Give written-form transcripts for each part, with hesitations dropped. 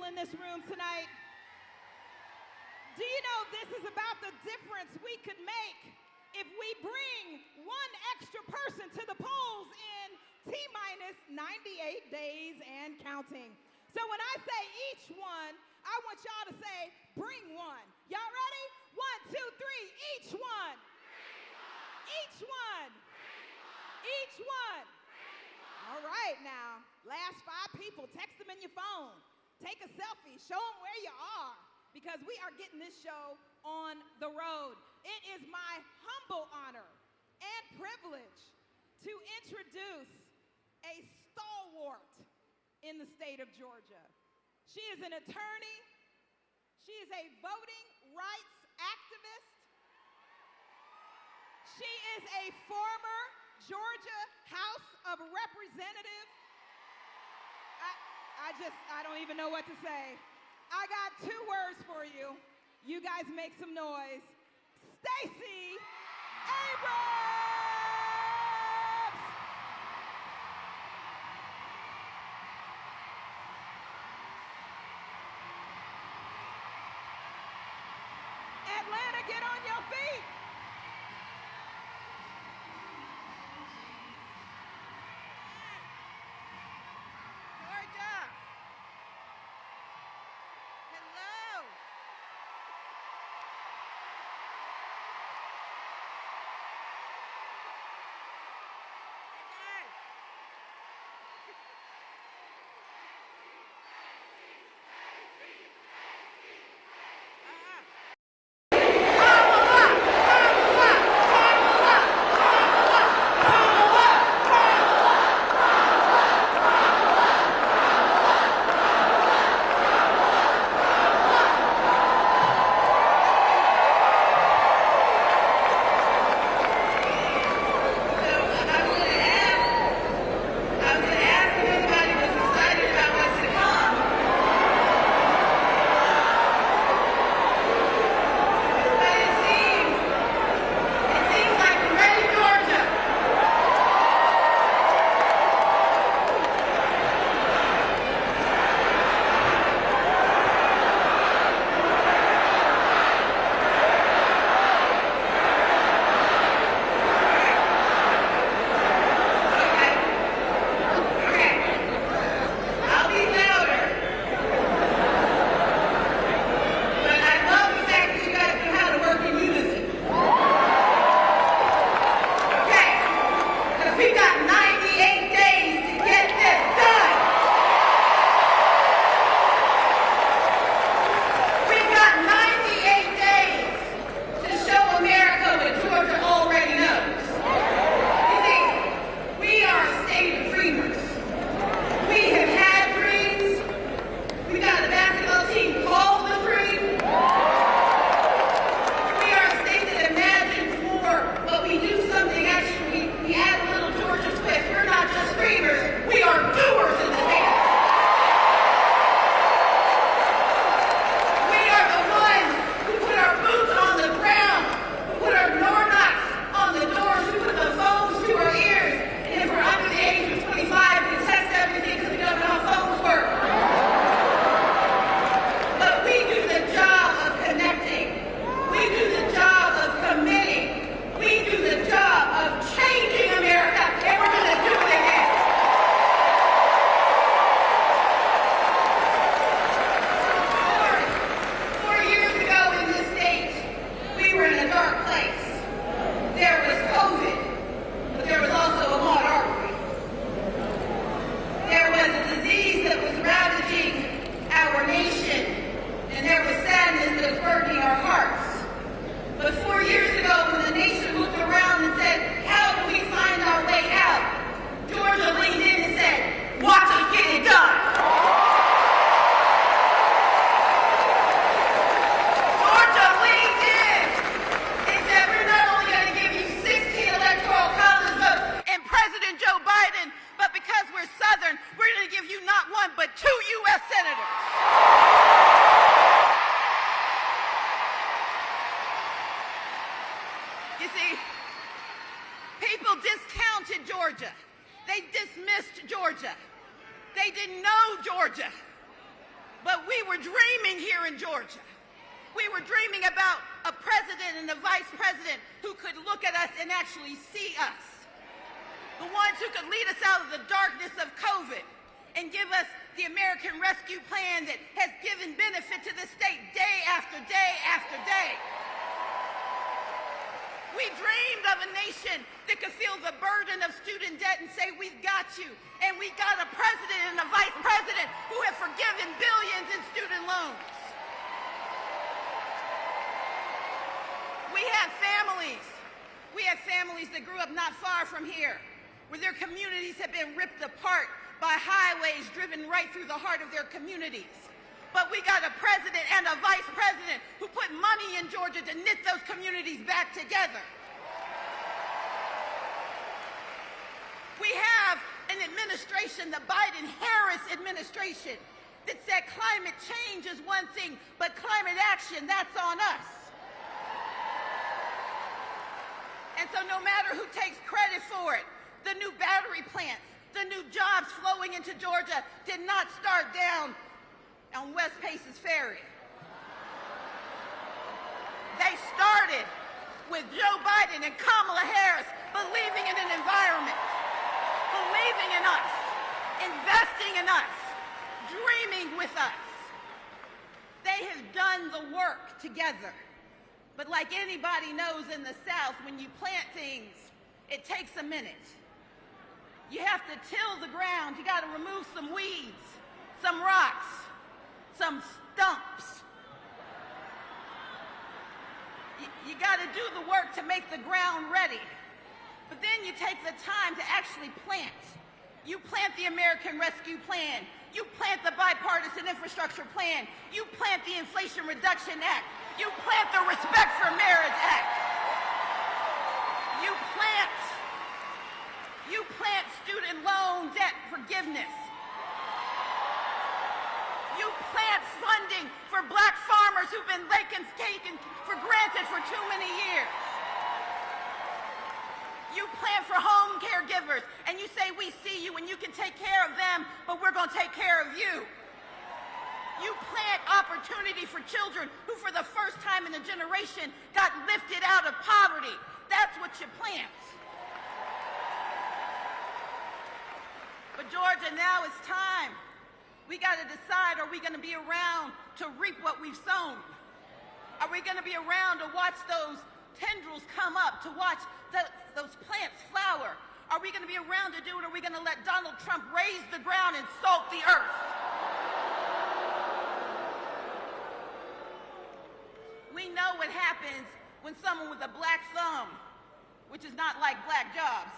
in this room tonight. Do you know this is about the difference we could make if we bring one extra person to the polls in T-minus 98 days and counting? So when I say each one, I want y'all to say, bring one. Y'all ready? 1, 2, 3, each one. Each one. Each one. All right now, last 5 people, text them in your phone. Take a selfie, show them where you are, because we are getting this show on the road. It is my humble honor and privilege to introduce a stalwart in the state of Georgia. She is an attorney. She is a voting rights activist. She is a former Georgia House of Representatives. I don't even know what to say. I got 2 words for you. You guys make some noise. Stacey Abrams! Atlanta, get on your feet. Georgia. They dismissed Georgia. They didn't know Georgia. But we were dreaming here in Georgia. We were dreaming about a president and a vice president who could look at us and actually see us. The ones who could lead us out of the darkness of COVID and give us the American Rescue Plan that has given benefit to the state day after day after day. We dreamed of a nation that could feel the burden of student debt and say, we've got you. And we got a president and a vice president who have forgiven billions in student loans. We have families. We have families that grew up not far from here, where their communities have been ripped apart by highways driven right through the heart of their communities. But we got a president and a vice president who put money in Georgia to knit those communities back together. We have an administration, the Biden-Harris administration, that said climate change is one thing, but climate action, that's on us. And so no matter who takes credit for it, the new battery plants, the new jobs flowing into Georgia did not start down on West Pace's Ferry. They started with Joe Biden and Kamala Harris believing in an environment, believing in us, investing in us, dreaming with us. They have done the work together. But like anybody knows in the South, when you plant things, it takes a minute. You have to till the ground. You got to remove some weeds, some rocks, some stumps. You got to do the work to make the ground ready. But then you take the time to actually plant. You plant the American Rescue Plan. You plant the Bipartisan Infrastructure Plan. You plant the Inflation Reduction Act. You plant the Respect for Marriage Act. You plant student loan debt forgiveness. You plant funding for black farmers who've been taken for granted for too many years. You plant for home caregivers, and you say, we see you and you can take care of them, but we're going to take care of you. You plant opportunity for children who for the first time in a generation got lifted out of poverty. That's what you plant. But Georgia, now it's time. We got to decide, are we going to be around to reap what we've sown? Are we going to be around to watch those tendrils come up, to watch those plants flower? Are we going to be around to do it, or are we going to let Donald Trump raise the ground and salt the earth? We know what happens when someone with a black thumb, which is not like black jobs.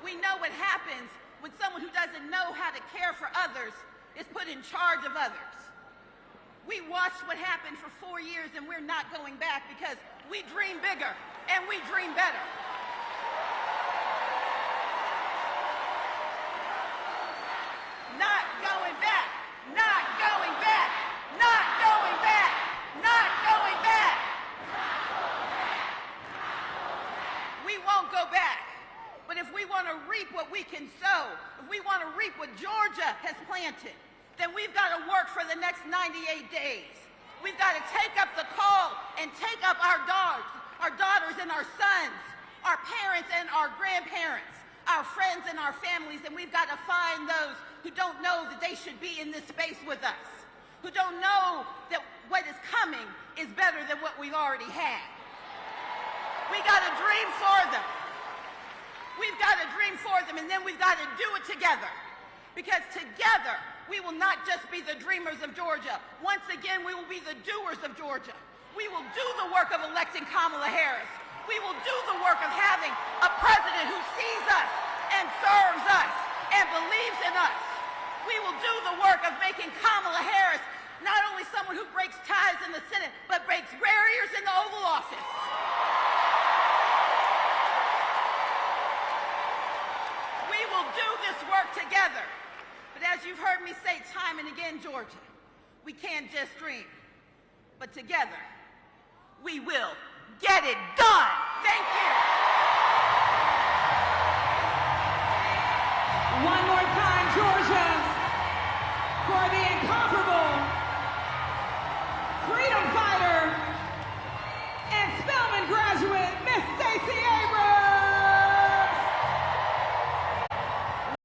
We know what happens when someone who doesn't know how to care for others is put in charge of others. We watched what happened for 4 years, and we're not going back because we dream bigger and we dream better. Not going back, not going back, not going back, not going back. We won't go back. But if we want to reap what we can sow, if we want to reap what Georgia has planted, then we've got to work for the next 98 days. We've got to take up the call and take up our daughters and our sons, our parents and our grandparents, our friends and our families, and we've got to find those who don't know that they should be in this space with us, who don't know that what is coming is better than what we've already had. We got to dream for them. We've got to dream for them, and then we've got to do it together. Because together, we will not just be the dreamers of Georgia. Once again, we will be the doers of Georgia. We will do the work of electing Kamala Harris. We will do the work of having a president who sees us and serves us and believes in us. We will do the work of making Kamala Harris not only someone who breaks ties in the Senate, but breaks barriers in the Oval Office. We will do this work together. But as you've heard me say time and again, Georgia, we can't just dream, but together we will get it done. Thank you. One more time, Georgia, for the incomparable